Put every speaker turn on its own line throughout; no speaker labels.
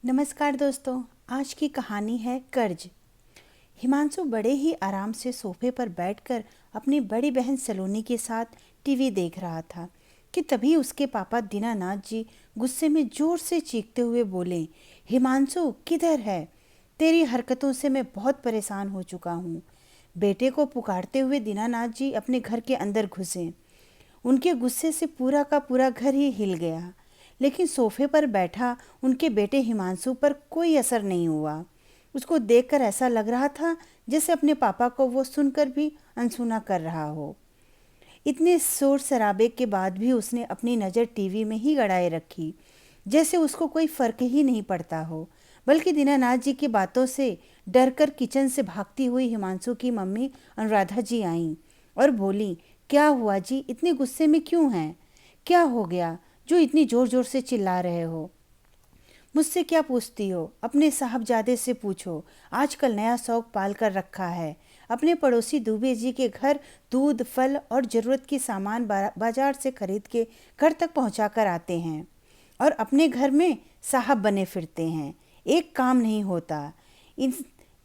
नमस्कार दोस्तों। आज की कहानी है कर्ज। हिमांशु बड़े ही आराम से सोफे पर बैठकर अपनी बड़ी बहन सलोनी के साथ टीवी देख रहा था कि तभी उसके पापा दीनानाथ जी गुस्से में जोर से चीखते हुए बोले, हिमांशु किधर है? तेरी हरकतों से मैं बहुत परेशान हो चुका हूँ। बेटे को पुकारते हुए दीनानाथ जी अपने घर के अंदर घुसे। उनके गुस्से से पूरा का पूरा घर ही हिल गया, लेकिन सोफे पर बैठा उनके बेटे हिमांशु पर कोई असर नहीं हुआ। उसको देखकर ऐसा लग रहा था जैसे अपने पापा को वो सुनकर भी अनसुना कर रहा हो। इतने शोर शराबे के बाद भी उसने अपनी नज़र टीवी में ही गड़ाए रखी, जैसे उसको कोई फ़र्क ही नहीं पड़ता हो। बल्कि दीनानाथ जी की बातों से डरकर किचन से भागती हुई हिमांशु की मम्मी अनुराधा जी आईं और बोली, क्या हुआ जी, इतने गुस्से में क्यों हैं? क्या हो गया जो इतनी ज़ोर ज़ोर से चिल्ला रहे हो? मुझसे क्या पूछती हो? अपने साहबजादे से पूछो। आजकल नया शौक पाल कर रखा है। अपने पड़ोसी दुबे जी के घर दूध, फल और ज़रूरत की सामान बाजार से खरीद के घर तक पहुंचा कर आते हैं और अपने घर में साहब बने फिरते हैं। एक काम नहीं होता। इन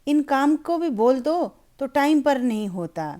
इन काम को भी बोल दो तो टाइम पर नहीं होता।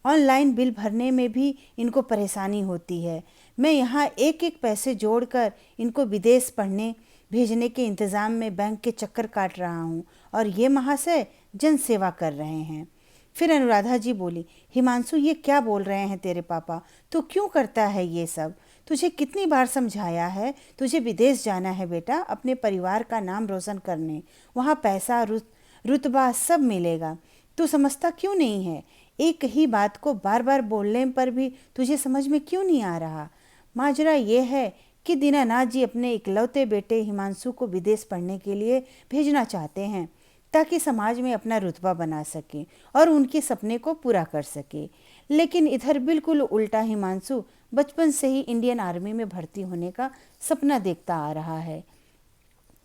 ऑनलाइन बिल भरने में भी इनको परेशानी होती है। मैं यहाँ एक एक पैसे जोड़कर इनको विदेश पढ़ने भेजने के इंतज़ाम में बैंक के चक्कर काट रहा हूँ और ये महाशय जन सेवा कर रहे हैं। फिर अनुराधा जी बोली, हिमांशु ये क्या बोल रहे हैं तेरे पापा? तू क्यों करता है ये सब? तुझे कितनी बार समझाया है, तुझे विदेश जाना है बेटा, अपने परिवार का नाम रोशन करने। वहाँ पैसा रुतबा सब मिलेगा। तू समझता क्यों नहीं है? एक ही बात को बार बार बोलने पर भी तुझे समझ में क्यों नहीं आ रहा? माजरा ये है कि दीनानाथ जी अपने इकलौते बेटे हिमांशु को विदेश पढ़ने के लिए भेजना चाहते हैं ताकि समाज में अपना रुतबा बना सके और उनके सपने को पूरा कर सके। लेकिन इधर बिल्कुल उल्टा, हिमांशु बचपन से ही इंडियन आर्मी में भर्ती होने का सपना देखता आ रहा है,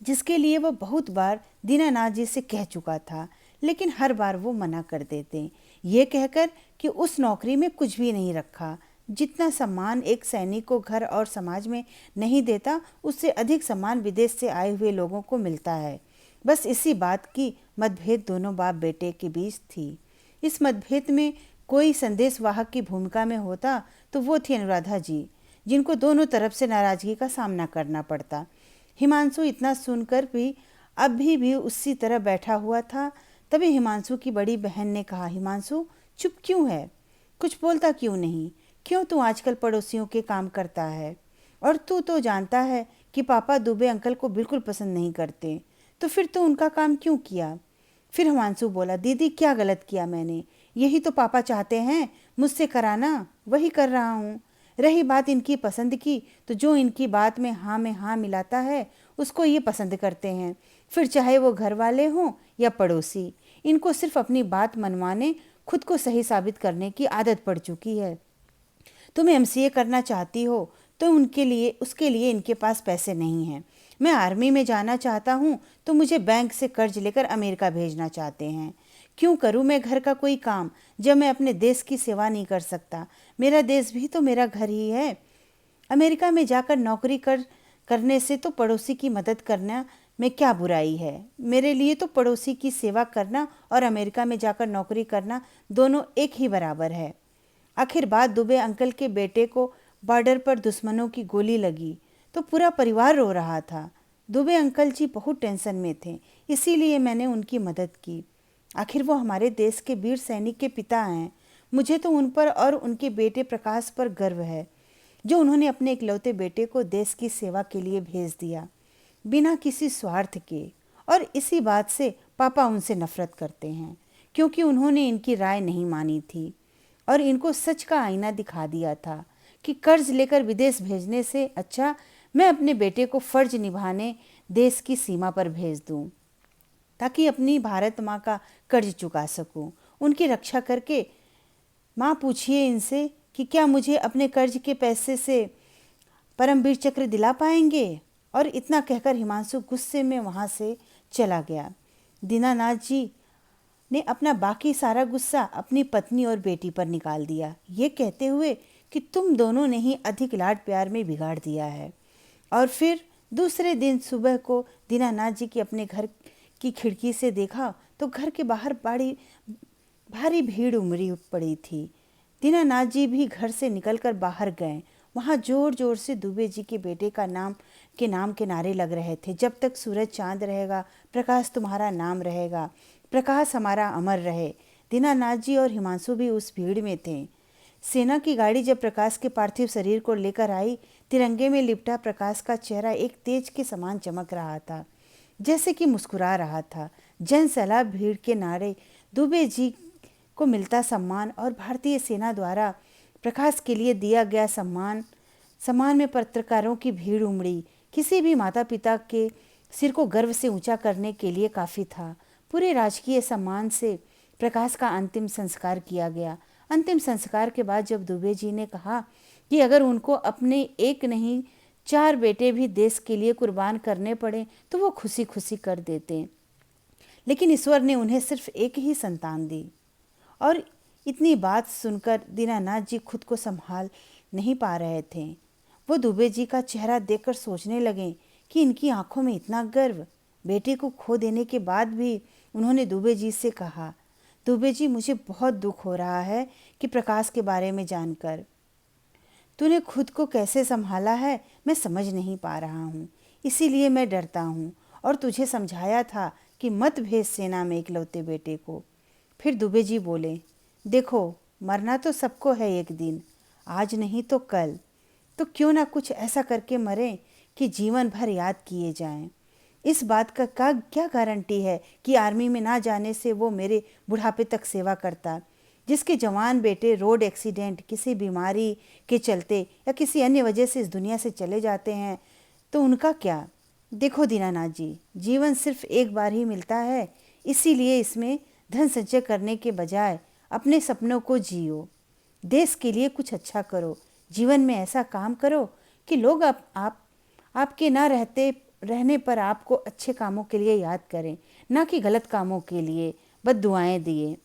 जिसके लिए वो बहुत बार दीनानाथ जी से कह चुका था, लेकिन हर बार वो मना कर देते, ये कहकर कि उस नौकरी में कुछ भी नहीं रखा। जितना सम्मान एक सैनिक को घर और समाज में नहीं देता, उससे अधिक सम्मान विदेश से आए हुए लोगों को मिलता है। बस इसी बात की मतभेद दोनों बाप बेटे के बीच थी। इस मतभेद में कोई संदेशवाहक की भूमिका में होता तो वो थी अनुराधा जी, जिनको दोनों तरफ से नाराजगी का सामना करना पड़ता। हिमांशु इतना सुनकर भी उसी तरह बैठा हुआ था। तभी हिमांशु की बड़ी बहन ने कहा, हिमांशु चुप क्यों है? कुछ बोलता क्यों नहीं? क्यों तू आजकल पड़ोसियों के काम करता है? और तू तो जानता है कि पापा दुबे अंकल को बिल्कुल पसंद नहीं करते, तो फिर तू उनका काम क्यों किया? फिर हिमांशु बोला, दीदी क्या गलत किया मैंने? यही तो पापा चाहते हैं मुझसे कराना, वही कर रहा हूँ। रही बात इनकी पसंद की, तो जो इनकी बात में हाँ मिलाता है उसको ये पसंद करते हैं, फिर चाहे वो घर वाले हों या पड़ोसी। इनको सिर्फ अपनी बात मनवाने, खुद को सही साबित करने की आदत पड़ चुकी है। तुम एमसीए करना चाहती हो तो उसके लिए इनके पास पैसे नहीं हैं। मैं आर्मी में जाना चाहता हूँ तो मुझे बैंक से कर्ज लेकर अमेरिका भेजना चाहते हैं। क्यों करूँ मैं घर का कोई काम जब मैं अपने देश की सेवा नहीं कर सकता? मेरा देश भी तो मेरा घर ही है। अमेरिका में जाकर नौकरी करने से तो पड़ोसी की मदद करना में क्या बुराई है? मेरे लिए तो पड़ोसी की सेवा करना और अमेरिका में जाकर नौकरी करना दोनों एक ही बराबर है। आखिर बात दुबे अंकल के बेटे को बॉर्डर पर दुश्मनों की गोली लगी तो पूरा परिवार रो रहा था। दुबे अंकल जी बहुत टेंशन में थे, इसीलिए मैंने उनकी मदद की। आखिर वो हमारे देश के वीर सैनिक के पिता हैं। मुझे तो उन पर और उनके बेटे प्रकाश पर गर्व है, जो उन्होंने अपने इकलौते बेटे को देश की सेवा के लिए भेज दिया, बिना किसी स्वार्थ के। और इसी बात से पापा उनसे नफरत करते हैं, क्योंकि उन्होंने इनकी राय नहीं मानी थी और इनको सच का आईना दिखा दिया था कि कर्ज लेकर विदेश भेजने से अच्छा मैं अपने बेटे को फर्ज निभाने देश की सीमा पर भेज दूं, ताकि अपनी भारत माँ का कर्ज चुका सकूं, उनकी रक्षा करके। माँ पूछिए इनसे कि क्या मुझे अपने कर्ज के पैसे से परमवीर चक्र दिला पाएंगे? और इतना कहकर हिमांशु गुस्से में वहाँ से चला गया। दीनानाथ जी ने अपना बाकी सारा गुस्सा अपनी पत्नी और बेटी पर निकाल दिया, ये कहते हुए कि तुम दोनों ने ही अधिक लाड प्यार में बिगाड़ दिया है। और फिर दूसरे दिन सुबह को दीनानाथ जी की अपने घर की खिड़की से देखा तो घर के बाहर बड़ी भारी भीड़ उमड़ी पड़ी थी। दीनानाथ जी भी घर से निकलकर बाहर गए। वहाँ जोर जोर से दुबे जी के बेटे का नाम के नारे लग रहे थे। जब तक सूरज चांद रहेगा, प्रकाश तुम्हारा नाम रहेगा, प्रकाश हमारा अमर रहे। दीनानाथ जी और हिमांशु भी उस भीड़ में थे। सेना की गाड़ी जब प्रकाश के पार्थिव शरीर को लेकर आई, तिरंगे में लिपटा प्रकाश का चेहरा एक तेज के समान चमक रहा था, जैसे कि मुस्कुरा रहा था। जन सैलाब, भीड़ के नारे, दुबे जी को मिलता सम्मान और भारतीय सेना द्वारा प्रकाश के लिए दिया गया सम्मान में पत्रकारों की भीड़ उमड़ी। किसी भी माता पिता के सिर को गर्व से ऊंचा करने के लिए काफ़ी था। पूरे राजकीय सम्मान से प्रकाश का अंतिम संस्कार किया गया। अंतिम संस्कार के बाद जब दुबे जी ने कहा कि अगर उनको अपने एक नहीं 4 बेटे भी देश के लिए कुर्बान करने पड़े तो वो खुशी खुशी कर देते, लेकिन ईश्वर ने उन्हें सिर्फ एक ही संतान दी। और इतनी बात सुनकर दीनानाथ जी खुद को संभाल नहीं पा रहे थे। वो दुबे जी का चेहरा देखकर सोचने लगे कि इनकी आंखों में इतना गर्व। बेटे को खो देने के बाद भी उन्होंने दुबे जी से कहा, दुबे जी, मुझे बहुत दुख हो रहा है कि प्रकाश के बारे में जानकर। तूने खुद को कैसे संभाला है मैं समझ नहीं पा रहा हूँ, इसीलिए मैं डरता हूँ और तुझे समझाया था कि मत भेज सेना में इकलौते बेटे को। फिर दुबे जी बोले, देखो, मरना तो सबको है एक दिन, आज नहीं तो कल, तो क्यों ना कुछ ऐसा करके मरें कि जीवन भर याद किए जाएं। इस बात का क्या गारंटी है कि आर्मी में ना जाने से वो मेरे बुढ़ापे तक सेवा करता। जिसके जवान बेटे रोड एक्सीडेंट, किसी बीमारी के चलते या किसी अन्य वजह से इस दुनिया से चले जाते हैं, तो उनका क्या। देखो दीनानाथ जी, जीवन सिर्फ एक बार ही मिलता है, इसीलिए इसमें धन संचय करने के बजाय अपने सपनों को जियो। देश के लिए कुछ अच्छा करो। जीवन में ऐसा काम करो कि लोग आपके ना रहने पर आपको अच्छे कामों के लिए याद करें, ना कि गलत कामों के लिए बद्दुआएं दिए।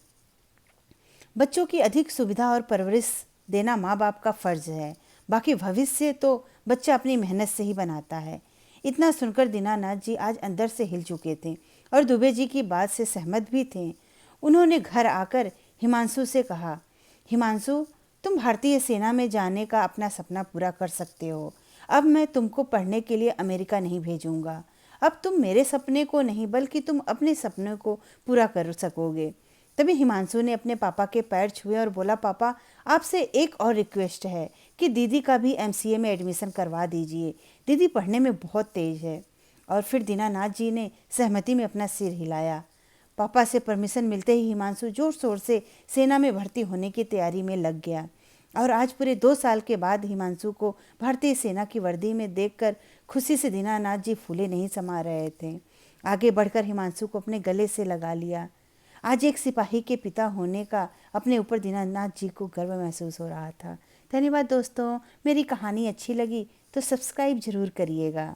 बच्चों की अधिक सुविधा और परवरिश देना माँ बाप का फ़र्ज़ है, बाकी भविष्य तो बच्चा अपनी मेहनत से ही बनाता है। इतना सुनकर दीनानाथ जी आज अंदर से हिल चुके थे और दुबे जी की बात से सहमत भी थे। उन्होंने घर आकर हिमांशु से कहा, हिमांशु, तुम भारतीय सेना में जाने का अपना सपना पूरा कर सकते हो। अब मैं तुमको पढ़ने के लिए अमेरिका नहीं भेजूंगा। अब तुम मेरे सपने को नहीं बल्कि तुम अपने सपने को पूरा कर सकोगे। तभी हिमांशु ने अपने पापा के पैर छुए और बोला, पापा, आपसे एक और रिक्वेस्ट है कि दीदी का भी एमसीए में एडमिशन करवा दीजिए। दीदी पढ़ने में बहुत तेज़ है। और फिर दीनानाथ जी ने सहमति में अपना सिर हिलाया। पापा से परमिशन मिलते ही हिमांशु जोर शोर से सेना में भर्ती होने की तैयारी में लग गया। और आज पूरे 2 साल के बाद हिमांशु को भारतीय सेना की वर्दी में देखकर खुशी से दीनानाथ जी फूले नहीं समा रहे थे। आगे बढ़कर हिमांशु को अपने गले से लगा लिया। आज एक सिपाही के पिता होने का अपने ऊपर दीनानाथ जी को गर्व महसूस हो रहा था। धन्यवाद दोस्तों, मेरी कहानी अच्छी लगी तो सब्सक्राइब ज़रूर करिएगा।